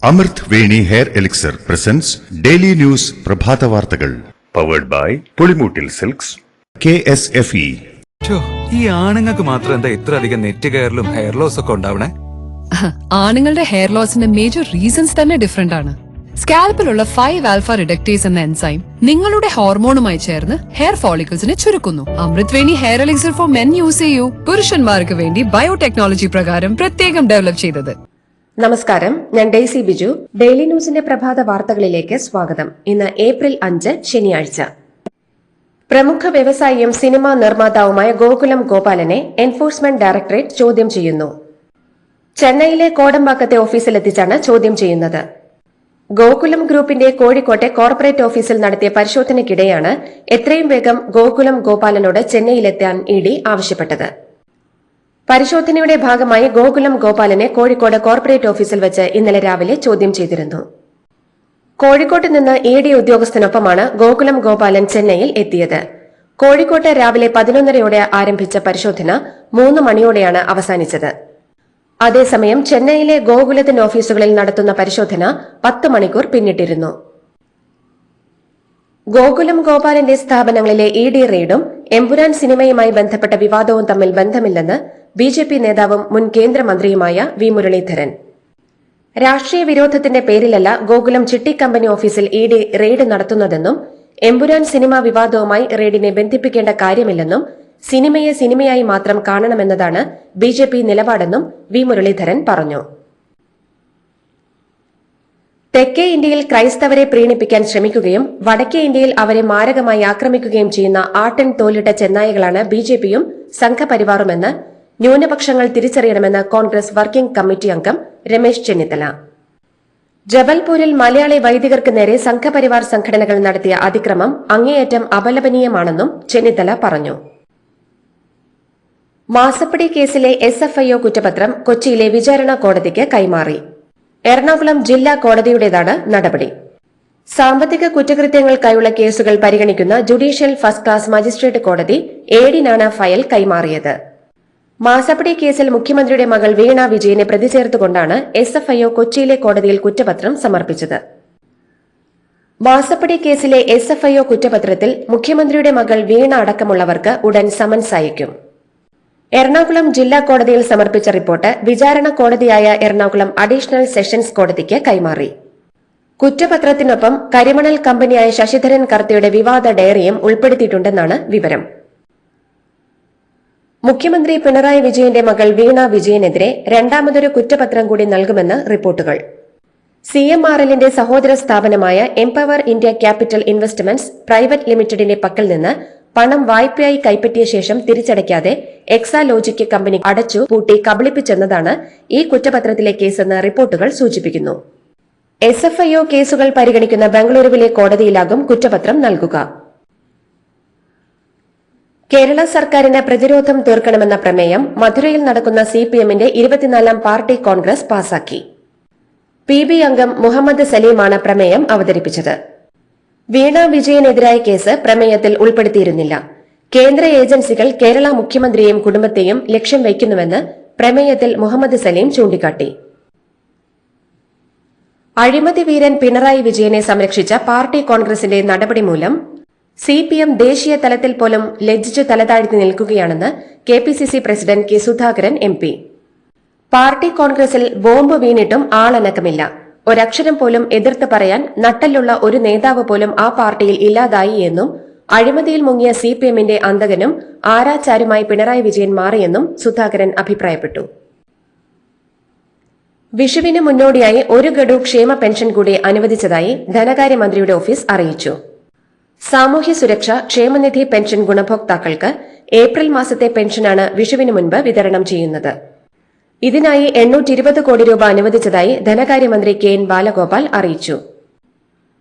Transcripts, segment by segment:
അമൃത് Veni hair elixir presents daily news പ്രഭാത വാർത്തകൾ powered by Pulimoottil silks KSFE. ഈ ആണുങ്ങൾക്ക് മാത്രം എന്താ ഇത്ര അധികം നെറ്റ് കെയറിലും ഹെയർ ലോസ് ഒക്കെ ഉണ്ടാവണേ? ആണുങ്ങളുടെ ഹെയർ ലോസിന്റെ മേജർ റീസൺസ് തന്നെ ഡിഫറെന്റ് ആണ്. സ്കാൽപ്പിലുള്ള 5 ആൽഫ റിഡക്ടേസ് എന്ന എൻസൈം നിങ്ങളുടെ ഹോർമോണുമായി ചേർന്ന് ഹെയർ ഫോളിക്കിൾസിനെ ചുരുക്കുന്നു. Amrit Veni hair elixir for men use ചെയ്യൂ. പുരുഷന്മാർക്ക് വേണ്ടി ബയോടെക്നോളജി പ്രകാരം പ്രത്യേകം ഡെവലപ്പ് ചെയ്തത്. നമസ്കാരം, ഞാൻ ഡെയ്സി ബിജു. ഡെയിലി ന്യൂസിന്റെ പ്രഭാത വാർത്തകളിലേക്ക് സ്വാഗതം. ഇന്ന് ഏപ്രിൽ 5 ശനിയാഴ്ച. പ്രമുഖ വ്യവസായിയും സിനിമാ നിർമ്മാതാവുമായ ഗോകുലം ഗോപാലനെ എൻഫോഴ്സ്മെന്റ് ഡയറക്ടറേറ്റ് ചോദ്യം ചെയ്യുന്നു. ചെന്നൈയിലെ കോടമ്പാക്കത്തെ ഓഫീസിലെത്തിച്ചാണ് ചോദ്യം ചെയ്യുന്നത്. ഗോകുലം ഗ്രൂപ്പിന്റെ കോഴിക്കോട്ടെ കോർപ്പറേറ്റ് ഓഫീസിൽ നടത്തിയ പരിശോധനയ്ക്കിടെയാണ് എത്രയും വേഗം ഗോകുലം ഗോപാലനോട് ചെന്നൈയിലെത്താൻ ED ആവശ്യപ്പെട്ടത്. പരിശോധനയുടെ ഭാഗമായി ഗോകുലം ഗോപാലനെ കോഴിക്കോട് കോർപ്പറേറ്റ് ഓഫീസിൽ വെച്ച് ഇന്നലെ രാവിലെ ചോദ്യം ചെയ്തിരുന്നു. കോഴിക്കോട്ട് നിന്ന് ED ഉദ്യോഗസ്ഥനൊപ്പമാണ് ഗോകുലം ഗോപാലൻ ചെന്നൈയിൽ എത്തിയത്. കോഴിക്കോട്ട് രാവിലെ 11:30 ആരംഭിച്ച പരിശോധന 3 മണിയോടെയാണ് അവസാനിച്ചത്. അതേസമയം ചെന്നൈയിലെ ഗോകുലത്തിൻ ഓഫീസുകളിൽ നടത്തുന്ന പരിശോധന 10 മണിക്കൂർ പിന്നിട്ടിരുന്നു. ഗോകുലം ഗോപാലന്റെ സ്ഥാപനങ്ങളിലെ ED റെയ്ഡും എമ്പുരാൻ സിനിമയുമായി ബന്ധപ്പെട്ട വിവാദവും തമ്മിൽ ബന്ധമില്ലെന്ന് BJP നേതാവും മുൻ കേന്ദ്രമന്ത്രിയുമായ V. മുരളീധരൻ. രാഷ്ട്രീയ വിരോധത്തിന്റെ പേരിലല്ല ഗോകുലം ചിട്ടി കമ്പനി ഓഫീസിൽ ED റെയ്ഡ് നടത്തുന്നതെന്നും എമ്പുരാൻ സിനിമാ വിവാദവുമായി റെയ്ഡിനെ ബന്ധിപ്പിക്കേണ്ട കാര്യമില്ലെന്നും സിനിമയെ സിനിമയായി മാത്രം കാണണമെന്നതാണ് BJP നിലപാടെന്നും V. മുരളീധരൻ പറഞ്ഞു. തെക്കേ ഇന്ത്യയിൽ ക്രൈസ്തവരെ പ്രീണിപ്പിക്കാൻ ശ്രമിക്കുകയും വടക്കേ ഇന്ത്യയിൽ അവരെ മാരകമായി ആക്രമിക്കുകയും ചെയ്യുന്ന ആട്ടിൻ തോലിട്ട ചെന്നായകളാണ് BJPയും സംഘപരിവാറുമെന്ന് ന്യൂനപക്ഷങ്ങൾ തിരിച്ചറിയണമെന്ന് കോൺഗ്രസ് വർക്കിംഗ് കമ്മിറ്റി അംഗം രമേശ് ചെന്നിത്തല. ജബൽപൂരിൽ മലയാളി വൈദികർക്ക് നേരെ സംഘപരിവാർ സംഘടനകൾ നടത്തിയ അതിക്രമം അങ്ങേയറ്റം അപലപനീയമാണെന്നും ചെന്നിത്തല പറഞ്ഞു. മാസപ്പടി കേസിലെ SFIO കുറ്റപത്രം കൊച്ചിയിലെ വിചാരണ കോടതിക്ക് കൈമാറി. എറണാകുളം ജില്ലാ കോടതിയുടേതാണ് നടപടി. സാമ്പത്തിക കുറ്റകൃത്യങ്ങൾക്കായുള്ള കേസുകൾ പരിഗണിക്കുന്ന ജുഡീഷ്യൽ ഫസ്റ്റ് ക്ലാസ് മജിസ്ട്രേറ്റ് കോടതി 7-നാണ് ഫയൽ കൈമാറിയത്. മാസപ്പടി കേസിൽ മുഖ്യമന്ത്രിയുടെ മകൾ വീണ വിജയനെ പ്രതി ചേർത്തുകൊണ്ടാണ് SFIO കൊച്ചിയിലെ കോടതിയിൽ കുറ്റപത്രം സമർപ്പിച്ചത്. മാസപ്പടി കേസിലെ SFIO കുറ്റപത്രത്തിൽ മുഖ്യമന്ത്രിയുടെ മകൾ വീണ അടക്കമുള്ളവർക്ക് ഉടൻ സമൻസ് അയക്കും. എറണാകുളം ജില്ലാ കോടതിയിൽ സമർപ്പിച്ച റിപ്പോർട്ട് വിചാരണ കോടതിയായ എറണാകുളം അഡീഷണൽ സെഷൻസ് കോടതിക്ക് കൈമാറി. കുറ്റപത്രത്തിനൊപ്പം കരിമണൽ കമ്പനിയായ ശശിധരൻ കർത്തയുടെ വിവാദ ഡയറിയും ഉൾപ്പെടുത്തിയിട്ടുണ്ടെന്നാണ് വിവരം. മുഖ്യമന്ത്രി പിണറായി വിജയന്റെ മകൾ വീണ വിജയനെതിരെ രണ്ടാമതൊരു കുറ്റപത്രം കൂടി നൽകുമെന്ന് റിപ്പോർട്ടുകൾ. CMRLന്റെ സഹോദര സ്ഥാപനമായ empower India capital investments private ലിമിറ്റഡിന്റെ പക്കൽ നിന്ന് പണം വായ്പയായി കൈപ്പറ്റിയ ശേഷം തിരിച്ചടയ്ക്കാതെ എക്സാലോജിക് കമ്പനി അടച്ചു പൂട്ടി കബളിപ്പിച്ചെന്നതാണ് ഈ കുറ്റപത്രത്തിലെ കേസെന്ന് റിപ്പോർട്ടുകൾ സൂചിപ്പിക്കുന്നു. SFIO കേസുകൾ പരിഗണിക്കുന്ന ബംഗളൂരുവിലെ കോടതിയിലാകും കുറ്റപത്രം നൽകുക. കേരള സർക്കാരിന് പ്രതിരോധം തീർക്കണമെന്ന പ്രമേയം മധുരയിൽ നടക്കുന്ന CPMന്റെ 24ാം പാർട്ടി കോൺഗ്രസ് പാസാക്കി. PB അംഗം മുഹമ്മദ് സലീമാണ് പ്രമേയം അവതരിപ്പിച്ചത്. വീണ വിജയനെതിരായ കേസ് പ്രമേയത്തിൽ ഉൾപ്പെടുത്തിയിരുന്നില്ല. കേന്ദ്ര ഏജൻസികൾ കേരള മുഖ്യമന്ത്രിയെയും കുടുംബത്തെയും ലക്ഷ്യം വയ്ക്കുന്നുവെന്ന് പ്രമേയത്തിൽ മുഹമ്മദ് സലീം ചൂണ്ടിക്കാട്ടി. അഴിമതി വീരൻ പിണറായി വിജയനെ സംരക്ഷിച്ച പാർട്ടി കോൺഗ്രസിന്റെ നടപടി മൂലം CPM ദേശീയ തലത്തിൽ പോലും ലജ്ജിച്ചു തലതാഴ്ത്തി നിൽക്കുകയാണെന്ന് KPCC president K. Sudhakaran MP. Party കോൺഗ്രസിൽ ബോംബ് വീണിട്ടും ആളനക്കമില്ല. ഒരക്ഷരം പോലും എതിർത്ത് പറയാൻ നട്ടലുള്ള ഒരു നേതാവ് പോലും ആ പാർട്ടിയിൽ ഇല്ലാതായി എന്നും അഴിമതിയിൽ മുങ്ങിയ CPMന്റെ അന്തകനും ആരാച്ചാരുമായി പിണറായി വിജയൻ മാറിയെന്നും സുധാകരൻ അഭിപ്രായപ്പെട്ടു. വിഷുവിന് മുന്നോടിയായി 1 ഗഡു ക്ഷേമ പെൻഷൻ കൂടി അനുവദിച്ചതായി ധനകാര്യമന്ത്രിയുടെ ഓഫീസ് അറിയിച്ചു. സാമൂഹ്യ സുരക്ഷ ക്ഷേമനിധി പെൻഷൻ ഗുണഭോക്താക്കൾക്ക് ഏപ്രിൽ മാസത്തെ പെൻഷനാണ് വിഷുവിന് മുൻപ് വിതരണം ചെയ്യുന്നത്. ഇതിനായി 820 കോടി രൂപ അനുവദിച്ചതായി ധനകാര്യമന്ത്രി KN ബാലഗോപാൽ അറിയിച്ചു.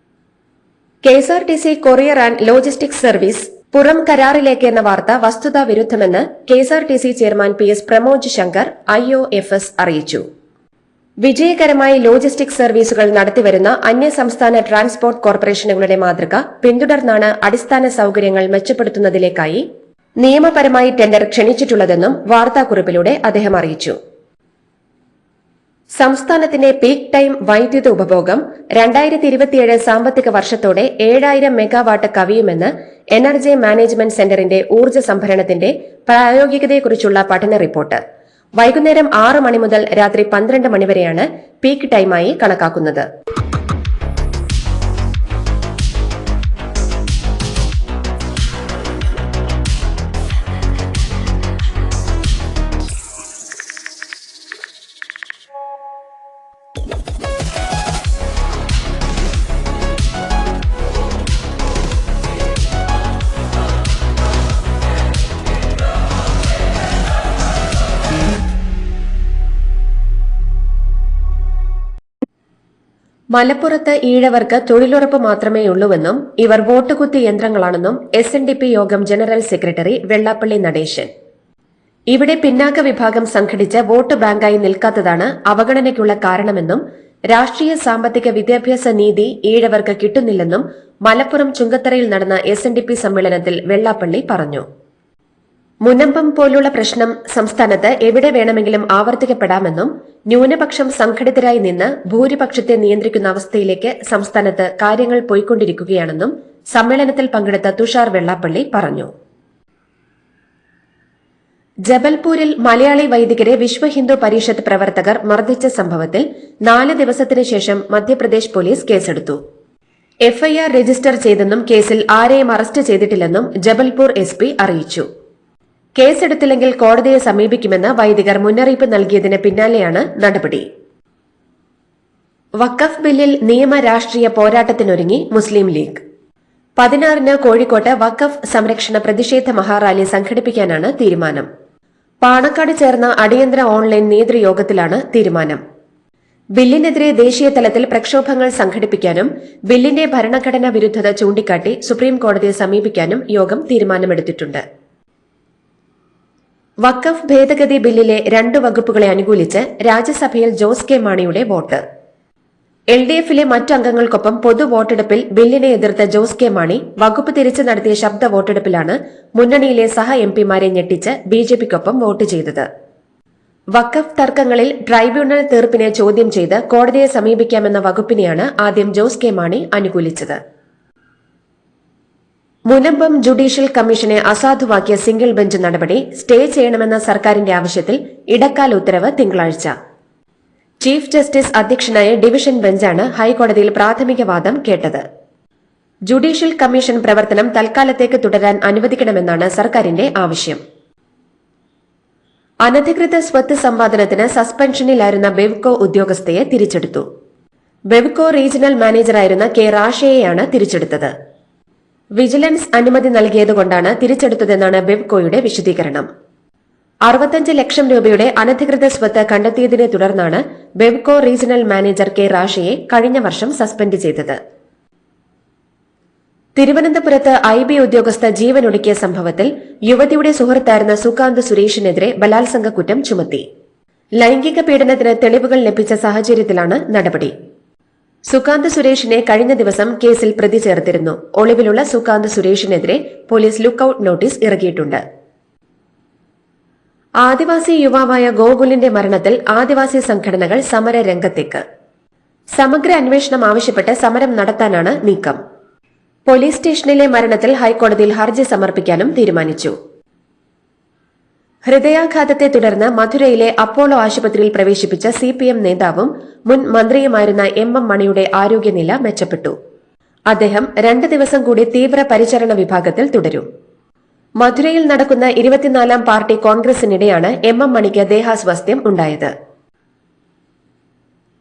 KSRTC courier and logistics service പുറം കരാറിലേക്ക് എന്ന വാർത്ത വസ്തുതാ വിരുദ്ധമെന്ന് KSRTC chairman PS Pramod Shankar IOFS അറിയിച്ചു. വിജയകരമായി ലോജിസ്റ്റിക്സ് സർവീസുകൾ നടത്തിവരുന്ന അന്യസംസ്ഥാന ട്രാൻസ്പോർട്ട് കോർപ്പറേഷനുകളുടെ മാതൃക പിന്തുടർന്നാണ് അടിസ്ഥാന സൌകര്യങ്ങൾ മെച്ചപ്പെടുത്തുന്നതിലേക്കായി നിയമപരമായി ടെൻഡർ ക്ഷണിച്ചിട്ടുള്ളതെന്നും വാർത്താക്കുറിപ്പിലൂടെ അദ്ദേഹം അറിയിച്ചു. സംസ്ഥാനത്തിന്റെ പീക്ക് ടൈം വൈദ്യുത ഉപഭോഗം 2027 സാമ്പത്തിക വർഷത്തോടെ 7000 മെഗാവാട്ട് കവിയുമെന്ന് എനർജി മാനേജ്മെന്റ് സെന്ററിന്റെ ഊർജ്ജ സംഭരണത്തിന്റെ പ്രായോഗികതയെക്കുറിച്ചുള്ള പഠന റിപ്പോർട്ട്. വൈകുന്നേരം 6 മണി മുതൽ രാത്രി 12 മണിവരെയാണ് പീക്ക് ടൈമായി കണക്കാക്കുന്നത്. മലപ്പുറത്ത് ഈഴവർക്ക് തൊഴിലുറപ്പ് മാത്രമേയുള്ളൂവെന്നും ഇവർ വോട്ടുകുത്തി യന്ത്രങ്ങളാണെന്നും SNDP യോഗം ജനറൽ സെക്രട്ടറി വെള്ളാപ്പള്ളി നടേശൻ. ഇവിടെ പിന്നാക്ക വിഭാഗം സംഘടിച്ച വോട്ട് ബാങ്കായി നിൽക്കാത്തതാണ് അവഗണനയ്ക്കുള്ള കാരണമെന്നും രാഷ്ട്രീയ സാമ്പത്തിക വിദ്യാഭ്യാസ നീതി ഈഴവർക്ക് കിട്ടുന്നില്ലെന്നും മലപ്പുറം ചുങ്കത്തറയിൽ നടന്ന SNDP സമ്മേളനത്തിൽ വെള്ളാപ്പള്ളി പറഞ്ഞു. മുനമ്പം പോലുള്ള പ്രശ്നം സംസ്ഥാനത്ത് എവിടെ വേണമെങ്കിലും ആവർത്തിക്കപ്പെടാമെന്നും ന്യൂനപക്ഷം സംഘടിതരായി നിന്ന് ഭൂരിപക്ഷത്തെ നിയന്ത്രിക്കുന്ന അവസ്ഥയിലേക്ക് സംസ്ഥാനത്ത് കാര്യങ്ങൾ പോയിക്കൊണ്ടിരിക്കുകയാണെന്നും സമ്മേളനത്തിൽ പങ്കെടുത്ത തുഷാർ വെള്ളാപ്പള്ളി പറഞ്ഞു. ജബൽപൂരിൽ മലയാളി വൈദികരെ വിശ്വ ഹിന്ദു പരിഷത്ത് പ്രവർത്തകർ മർദ്ദിച്ച സംഭവത്തിൽ 4 ദിവസത്തിനു ശേഷം മധ്യപ്രദേശ് പോലീസ് കേസെടുത്തു. FIR രജിസ്റ്റർ ചെയ്തെന്നും കേസിൽ ആരെയും അറസ്റ്റ് ചെയ്തിട്ടില്ലെന്നും ജബൽപൂർ SP അറിയിച്ചു. കേസെടുത്തില്ലെങ്കിൽ കോടതിയെ സമീപിക്കുമെന്ന് വൈദികർ മുന്നറിയിപ്പ് നൽകിയതിന് പിന്നാലെയാണ് നടപടി. വഖഫ് ബില്ലിൽ നിയമ രാഷ്ട്രീയ പോരാട്ടത്തിനൊരുങ്ങി മുസ്ലിം ലീഗ്. 16-ന് കോഴിക്കോട്ട് വഖഫ് സംരക്ഷണ പ്രതിഷേധ മഹാറാലി സംഘടിപ്പിക്കാനാണ് തീരുമാനം. പാണക്കാട് ചേർന്ന അടിയന്തര ഓൺലൈൻ നേതൃയോഗത്തിലാണ് തീരുമാനം. ബില്ലിനെതിരെ ദേശീയ തലത്തിൽ പ്രക്ഷോഭങ്ങൾ സംഘടിപ്പിക്കാനും ബില്ലിന്റെ ഭരണഘടനാ വിരുദ്ധത ചൂണ്ടിക്കാട്ടി സുപ്രീം കോടതിയെ സമീപിക്കാനും യോഗം തീരുമാനമെടുത്തിട്ടുണ്ട്. വഖഫ് ഭേദഗതി ബില്ലിലെ 2 വകുപ്പുകളെ അനുകൂലിച്ച് രാജ്യസഭയിൽ ജോസ് കെ മാണിയുടെ വോട്ട്. LDFിലെ മറ്റംഗങ്ങൾക്കൊപ്പം പൊതു വോട്ടെടുപ്പിൽ ബില്ലിനെ എതിർത്ത ജോസ് കെ മാണി വകുപ്പ് തിരിച്ചു നടത്തിയ ശബ്ദ വോട്ടെടുപ്പിലാണ് മുന്നണിയിലെ സഹ MPമാരെ ഞെട്ടിച്ച് BJPക്കൊപ്പം വോട്ട് ചെയ്തത്. വഖഫ് തർക്കങ്ങളിൽ ട്രൈബ്യൂണൽ തീർപ്പിനെ ചോദ്യം ചെയ്ത് കോടതിയെ സമീപിക്കാമെന്ന വകുപ്പിനെയാണ് ആദ്യം ജോസ് കെ മാണി അനുകൂലിച്ചത്. മുനമ്പം ജുഡീഷ്യൽ കമ്മീഷനെ അസാധുവാക്കിയ സിംഗിൾ ബെഞ്ച് നടപടി സ്റ്റേ ചെയ്യണമെന്ന സർക്കാരിന്റെ ആവശ്യത്തിൽ ഇടക്കാല ഉത്തരവ് തിങ്കളാഴ്ച. ചീഫ് ജസ്റ്റിസ് അധ്യക്ഷനായ ഡിവിഷൻ ബെഞ്ചാണ് ഹൈക്കോടതിയിൽ പ്രാഥമിക വാദം കേട്ടത്. ജുഡീഷ്യൽ കമ്മീഷൻ പ്രവർത്തനം തൽക്കാലത്തേക്ക് തുടരാൻ അനുവദിക്കണമെന്നാണ് സർക്കാരിന്റെ ആവശ്യം. അനധികൃത സ്വത്ത് സമ്പാദനത്തിന് സസ്പെൻഷനിലായിരുന്ന ബെവ്കോ ഉദ്യോഗസ്ഥയെ തിരിച്ചെടുത്തു. ബെവ്കോ റീജിയണൽ മാനേജറായിരുന്ന കെ റാഷയെയാണ് തിരിച്ചെടുത്തത്. വിജിലൻസ് അനുമതി നൽകിയതുകൊണ്ടാണ് തിരിച്ചെടുത്തതെന്നാണ് ബെവ്കോയുടെ വിശദീകരണം. 65 ലക്ഷം രൂപയുടെ അനധികൃത സ്വത്ത് കണ്ടെത്തിയതിനെ തുടർന്നാണ് ബെവ്കോ റീജിയണൽ മാനേജർ കെ റാഷയെ കഴിഞ്ഞ വർഷം സസ്പെൻഡ് ചെയ്തത്. തിരുവനന്തപുരത്ത് IB ഉദ്യോഗസ്ഥ ജീവനൊടുക്കിയ സംഭവത്തിൽ യുവതിയുടെ സുഹൃത്തായിരുന്ന സുകാന്ത് സുരേഷിനെതിരെ ബലാത്സംഗ കുറ്റം ചുമത്തി. ലൈംഗിക പീഡനത്തിന് തെളിവുകൾ ലഭിച്ച സാഹചര്യത്തിലാണ് നടപടി. സുകാന്ത് സുരേഷിനെ കഴിഞ്ഞ ദിവസം കേസിൽ പ്രതി ചേർത്തിരുന്നു. ഒളിവിലുള്ള സുകാന്ത് സുരേഷിനെതിരെ പോലീസ് ലുക്കൌട്ട് നോട്ടീസ് ഇറക്കിയിട്ടുണ്ട്. ആദിവാസി യുവാവായ ഗോകുലിന്റെ മരണത്തിൽ ആദിവാസി സംഘടനകൾ സമര രംഗത്തേക്ക്. സമഗ്ര അന്വേഷണം ആവശ്യപ്പെട്ട് സമരം നടത്താനാണ് നീക്കം. പോലീസ് സ്റ്റേഷനിലെ മരണത്തിൽ ഹൈക്കോടതിയിൽ ഹർജി സമർപ്പിക്കാനും തീരുമാനിച്ചു. ഹൃദയാഘാതത്തെ തുടർന്ന് മധുരയിലെ അപ്പോളോ ആശുപത്രിയിൽ പ്രവേശിപ്പിച്ച CPM നേതാവും മുൻ മന്ത്രിയുമായിരുന്ന MM മണിയുടെ ആരോഗ്യനില മെച്ചപ്പെട്ടു. അദ്ദേഹം 2 ദിവസം കൂടി തീവ്ര പരിചരണ വിഭാഗത്തിൽ തുടരും. മധുരയിൽ നടക്കുന്ന 24ാം പാർട്ടി കോൺഗ്രസിനിടെയാണ് MM മണിക്ക് ദേഹാസ്വാസ്ഥ്യം ഉണ്ടായത്.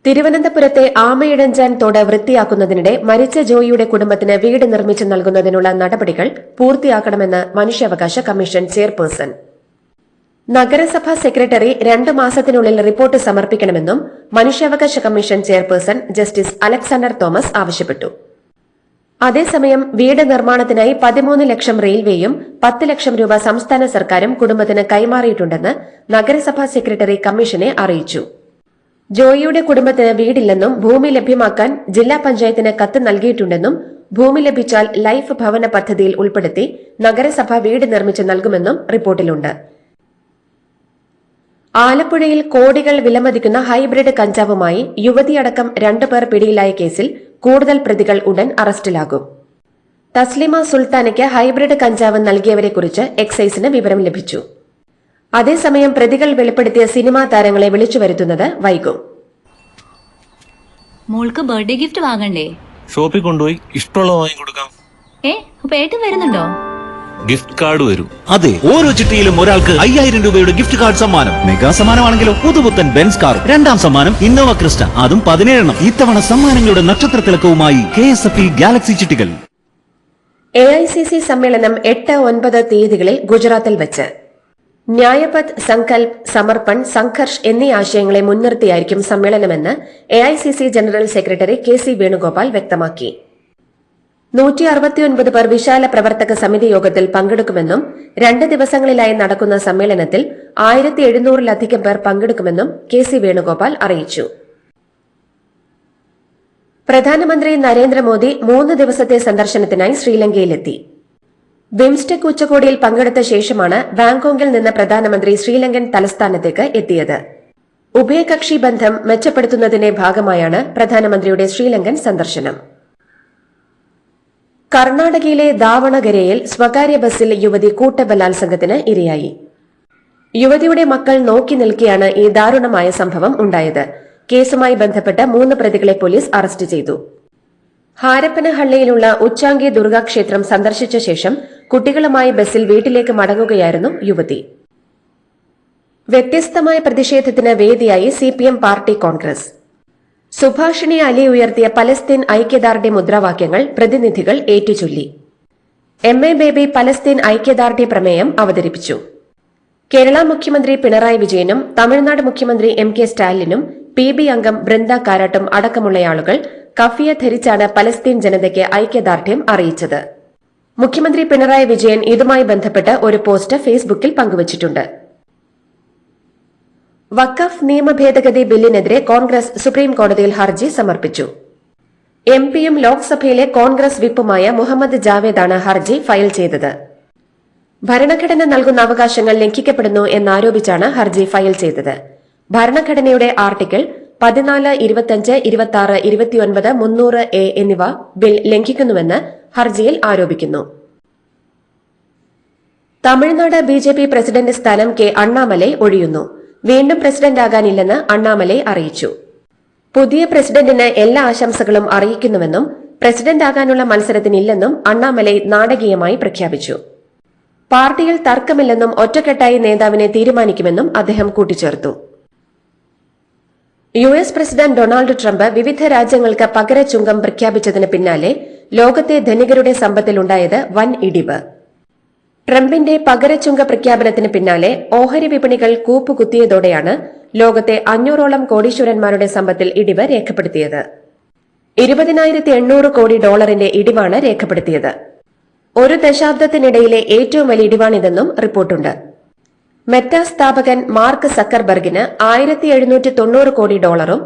തിരുവനന്തപുരത്തെ ആമയിടഞ്ചാൻ തോട് വൃത്തിയാക്കുന്നതിനിടെ മരിച്ച ജോയിയുടെ കുടുംബത്തിന് വീട് നിർമ്മിച്ചു നൽകുന്നതിനുള്ള നടപടികൾ പൂർത്തിയാക്കണമെന്ന് മനുഷ്യാവകാശ കമ്മീഷൻ ചെയർപേഴ്സൺ. നഗരസഭാ സെക്രട്ടറി 2 മാസത്തിനുള്ളിൽ റിപ്പോർട്ട് സമർപ്പിക്കണമെന്നും മനുഷ്യാവകാശ commission chairperson justice Alexander Thomas ആവശ്യപ്പെട്ടു. അതേസമയം വീട് നിർമ്മാണത്തിനായി 13 ലക്ഷം റെയിൽവേയും 10 ലക്ഷം രൂപ സംസ്ഥാന സർക്കാരും കുടുംബത്തിന് കൈമാറിയിട്ടുണ്ടെന്ന് നഗരസഭാ സെക്രട്ടറി കമ്മീഷനെ അറിയിച്ചു. ജോയിയുടെ കുടുംബത്തിന് വീടില്ലെന്നും ഭൂമി ലഭ്യമാക്കാൻ ജില്ലാ പഞ്ചായത്തിന് കത്ത് നൽകിയിട്ടുണ്ടെന്നും ഭൂമി ലഭിച്ചാൽ ലൈഫ് ഭവന പദ്ധതിയിൽ ഉൾപ്പെടുത്തി നഗരസഭ വീട് നിർമ്മിച്ചു നൽകുമെന്നും റിപ്പോർട്ടിലുണ്ട്. ആലപ്പുഴയിൽ കോടികൾ വിലമതിക്കുന്ന ഹൈബ്രിഡ് കഞ്ചാവുമായി യുവതിയടക്കം 2 പേർ പിടിയിലായ കേസിൽ കൂടുതൽ പ്രതികൾ ഉടൻ അറസ്റ്റിലാകും. തസ്ലിമ സുൽത്താനയ്ക്ക് ഹൈബ്രിഡ് കഞ്ചാവ് നൽകിയവരെക്കുറിച്ച് എക്സൈസിന് വിവരം ലഭിച്ചു. അതേസമയം പ്രതികൾ വെളിപ്പെടുത്തിയ സിനിമാ താരങ്ങളെ വിളിച്ചു വരുത്തുന്നത് വൈകും. മോൾക്ക് ബർത്ത്ഡേ ഗിഫ്റ്റ് വാങ്ങണ്ടേ? ഷോപ്പിൽ കൊണ്ടുപോയി ഇഷ്ടമുള്ളത് വാങ്ങി കൊടുക്കാം. അപ്പൊ ഏട്ടൻ വരുന്നുണ്ടോ? ഗിഫ്റ്റ് കാർഡ് വരും. അതെ, ഓരോ ചിട്ടിയിലും ഒരാൾക്ക് 5000 രൂപയുടെ ഗിഫ്റ്റ് കാർഡ് സമ്മാനം. മെഗാ സമ്മാനമാണെങ്കിലോ പുതുപുത്തൻ ബെൻസ് കാർ. 2ാം സമ്മാനം ഇന്നോവ ക്രിസ്റ്റ, അതും 17 ഇത്തവണ സമ്മാനങ്ങളുടെ നക്ഷത്ര തിളക്കവുമായി KSFE ഗാലക്സി ചിട്ടികൾ. AICC സമ്മേളനം 8, 9 തീയതികളിൽ ഗുജറാത്തിൽ വെച്ച്. ന്യായപത്, സങ്കൽപ്, സമർപ്പൺ, സംഘർഷ് എന്നീ ആശയങ്ങളെ മുൻനിർത്തിയായിരിക്കും സമ്മേളനമെന്ന് AICC general secretary KC Venugopal വ്യക്തമാക്കി. 169 പേർ വിശാല പ്രവർത്തക സമിതി യോഗത്തിൽ പങ്കെടുക്കുമെന്നും 2 ദിവസങ്ങളിലായി നടക്കുന്ന സമ്മേളനത്തിൽ 1700-ലധികം പേർ പങ്കെടുക്കുമെന്നും KC വേണുഗോപാൽ അറിയിച്ചു. പ്രധാനമന്ത്രി നരേന്ദ്രമോദി 3 ദിവസത്തെ സന്ദർശനത്തിനായി ശ്രീലങ്കയിലെത്തി. ബിംസ്റ്റെക് ഉച്ചകോടിയിൽ പങ്കെടുത്ത ശേഷമാണ് ബാങ്കോക്കിൽ നിന്ന് പ്രധാനമന്ത്രി ശ്രീലങ്കൻ തലസ്ഥാനത്തേക്ക് എത്തിയത്. ഉഭയകക്ഷി ബന്ധം മെച്ചപ്പെടുത്തുന്നതിന്റെ ഭാഗമായാണ് പ്രധാനമന്ത്രിയുടെ ശ്രീലങ്കൻ സന്ദർശനം. കർണാടകയിലെ ദാവണഗരയിൽ സ്വകാര്യ ബസ്സിൽ യുവതി കൂട്ടബലാത്സംഗത്തിന് ഇരയായി. യുവതിയുടെ മക്കൾ നോക്കി നിൽക്കെയാണ് ഈ ദാരുണമായ സംഭവം ഉണ്ടായത്. കേസുമായി ബന്ധപ്പെട്ട് 3 പ്രതികളെ പോലീസ് അറസ്റ്റ് ചെയ്തു. ഹാരപ്പനഹള്ളിയിലുള്ള ഉച്ചാങ്കി ദുർഗാക്ഷേത്രം സന്ദർശിച്ച ശേഷം കുട്ടികളുമായി ബസ്സിൽ വീട്ടിലേക്ക് മടങ്ങുകയായിരുന്നു യുവതി. വ്യത്യസ്തമായ പ്രതിഷേധത്തിന് വേദിയായി CPM പാർട്ടി കോൺഗ്രസ്. സുഭാഷിണി അലി ഉയർത്തിയ പലസ്തീൻ ഐക്യദാർഢ്യ മുദ്രാവാക്യങ്ങൾ പ്രതിനിധികൾ ഏറ്റുചൊല്ലി. MA ബേബി പലസ്തീൻ ഐക്യദാർഢ്യ പ്രമേയം അവതരിപ്പിച്ചു. കേരള മുഖ്യമന്ത്രി പിണറായി വിജയനും തമിഴ്നാട് മുഖ്യമന്ത്രി MK സ്റ്റാലിനും PB അംഗം ബൃന്ദ കാരാട്ടും അടക്കമുള്ളയാളുകൾ കഫിയ ധരിച്ചാണ് പലസ്തീൻ ജനതയ്ക്ക് ഐക്യദാർഢ്യം അറിയിച്ചത്. മുഖ്യമന്ത്രി പിണറായി വിജയൻ ഇതുമായി ബന്ധപ്പെട്ട് ഒരു പോസ്റ്റ് ഫേസ്ബുക്കിൽ പങ്കുവച്ചിട്ടുണ്ട്. വഖഫ് നിയമ ഭേദഗതി ബില്ലിനെതിരെ കോൺഗ്രസ് സുപ്രീം കോടതിയിൽ ഹർജി സമർപ്പിച്ചു. MPയും ലോക്സഭയിലെ കോൺഗ്രസ് വിപ്പുമായ മുഹമ്മദ് ജാവേദാണ് ഹർജി ഫയൽ ചെയ്തത്. ഭരണഘടന നൽകുന്ന അവകാശങ്ങൾ ലംഘിക്കപ്പെടുന്നു എന്നാരോപിച്ചാണ് ഹർജി ഫയൽ ചെയ്തത്. ഭരണഘടനയുടെ ആർട്ടിക്കിൾ 14, 25, 26, 29, 300A എന്നിവ ബിൽ ലംഘിക്കുന്നുവെന്ന് ഹർജിയിൽ ആരോപിക്കുന്നു. തമിഴ്നാട് BJP പ്രസിഡന്റ് സ്ഥാനം K. അണ്ണാമലൈ ഒഴിയുന്നു. വീണ്ടും പ്രസിഡന്റാകാനില്ലെന്ന് അണ്ണാമലൈ അറിയിച്ചു. പുതിയ പ്രസിഡന്റിന് എല്ലാ ആശംസകളും അറിയിക്കുന്നുവെന്നും പ്രസിഡന്റാകാനുള്ള മത്സരത്തിനില്ലെന്നും അണ്ണാമലൈ നാടകീയമായി പ്രഖ്യാപിച്ചു. പാർട്ടിയിൽ തർക്കമില്ലെന്നും ഒറ്റക്കെട്ടായി നേതാവിനെ തീരുമാനിക്കുമെന്നും അദ്ദേഹം കൂട്ടിച്ചേർത്തു. US പ്രസിഡന്റ് ഡൊണാൾഡ് ട്രംപ് വിവിധ രാജ്യങ്ങൾക്ക് പകരച്ചുങ്കം പ്രഖ്യാപിച്ചതിന് പിന്നാലെ ലോകത്തെ ധനികരുടെ സമ്പത്തിലുണ്ടായത് വൻ ഇടിവ്. ട്രംപിന്റെ പകരച്ചുങ്ക പ്രഖ്യാപനത്തിന് പിന്നാലെ ഓഹരി വിപണികൾ കൂപ്പുകുത്തിയതോടെയാണ് ലോകത്തെ 500ഓളം കോടീശ്വരന്മാരുടെ സമ്പത്തിൽ ഇടിവ് രേഖപ്പെടുത്തിയത്. 20,800 കോടി ഡോളറിന്റെ ഇടിവാണ് രേഖപ്പെടുത്തിയത്. ഒരു ദശാബ്ദത്തിനിടയിലെ ഏറ്റവും വലിയ ഇടിവാണിതെന്നും റിപ്പോർട്ടുണ്ട്. മെറ്റ സ്ഥാപകൻ മാർക്ക് സക്കർബർഗിന് 1790 കോടി ഡോളറും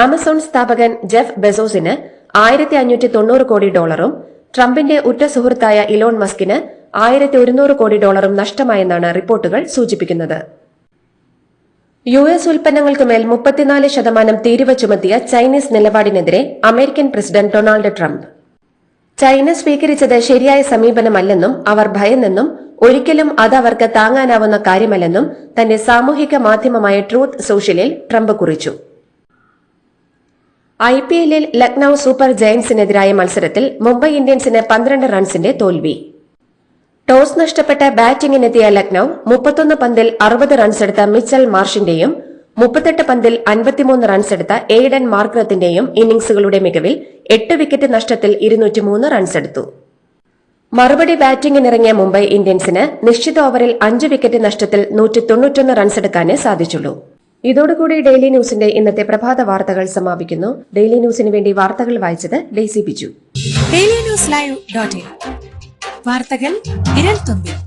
ആമസോൺ സ്ഥാപകൻ ജെഫ് ബെസോസിന് 1590 കോടി ഡോളറും ട്രംപിന്റെ ഉറ്റ സുഹൃത്തായ ഇലോൺ മസ്കിന് 1100 കോടി ഡോളറും നഷ്ടമായെന്നാണ് റിപ്പോർട്ടുകൾ സൂചിപ്പിക്കുന്നത്. US ഉൽപ്പന്നങ്ങൾക്കുമേൽ 34% തീരുവ ചുമത്തിയ ചൈനീസ് നിലപാടിനെതിരെ American president Donald Trump. China സ്വീകരിച്ചത് ശരിയായ സമീപനമല്ലെന്നും അവർ ഭയന്നെന്നും ഒരിക്കലും അത് അവർക്ക് താങ്ങാനാവുന്ന കാര്യമല്ലെന്നും തന്റെ സാമൂഹിക മാധ്യമമായ ട്രൂത്ത് സോഷ്യലിൽ ട്രംപ് കുറിച്ചു. IPLൽ ലക്നൌ സൂപ്പർ ജയന്റ്സിനെതിരായ മത്സരത്തിൽ മുംബൈ ഇന്ത്യൻസിന് 12 റൺസിന്റെ തോൽവി. ടോസ് നഷ്ടപ്പെട്ട് ബാറ്റിംഗിനെത്തിയ ലക്നൌ 31 പന്തിൽ 60 റൺസെടുത്ത മിച്ചൽ മാർഷിന്റെയും 38 പന്തിൽ 53 റൺസെടുത്ത എയ്ഡൻ മാർഗ്രത്തിന്റെയും ഇന്നിംഗ്സുകളുടെ മികവിൽ 8 വിക്കറ്റ് നഷ്ടത്തിൽ 203 റൺസെടുത്തു. മറുപടി ബാറ്റിംഗിനിറങ്ങിയ മുംബൈ ഇന്ത്യൻസിന് നിശ്ചിത ഓവറിൽ 5 വിക്കറ്റ് നഷ്ടത്തിൽ 191 റൺസെടുക്കാനേ സാധിച്ചുള്ളൂ. ഇതോടുകൂടി ഡെയിലി ന്യൂസിന്റെ ഇന്നത്തെ പ്രഭാത വാർത്തകൾ സമാപിക്കുന്നു. ഡെയിലി ന്യൂസിന് വേണ്ടി വാർത്തകൾ വായിച്ചത് ഡെയ്സി ബിജു. ഡെയിലി ന്യൂസ് ലൈവ്.in വാർത്തകൾ വിരൽ തുമ്പിൽ.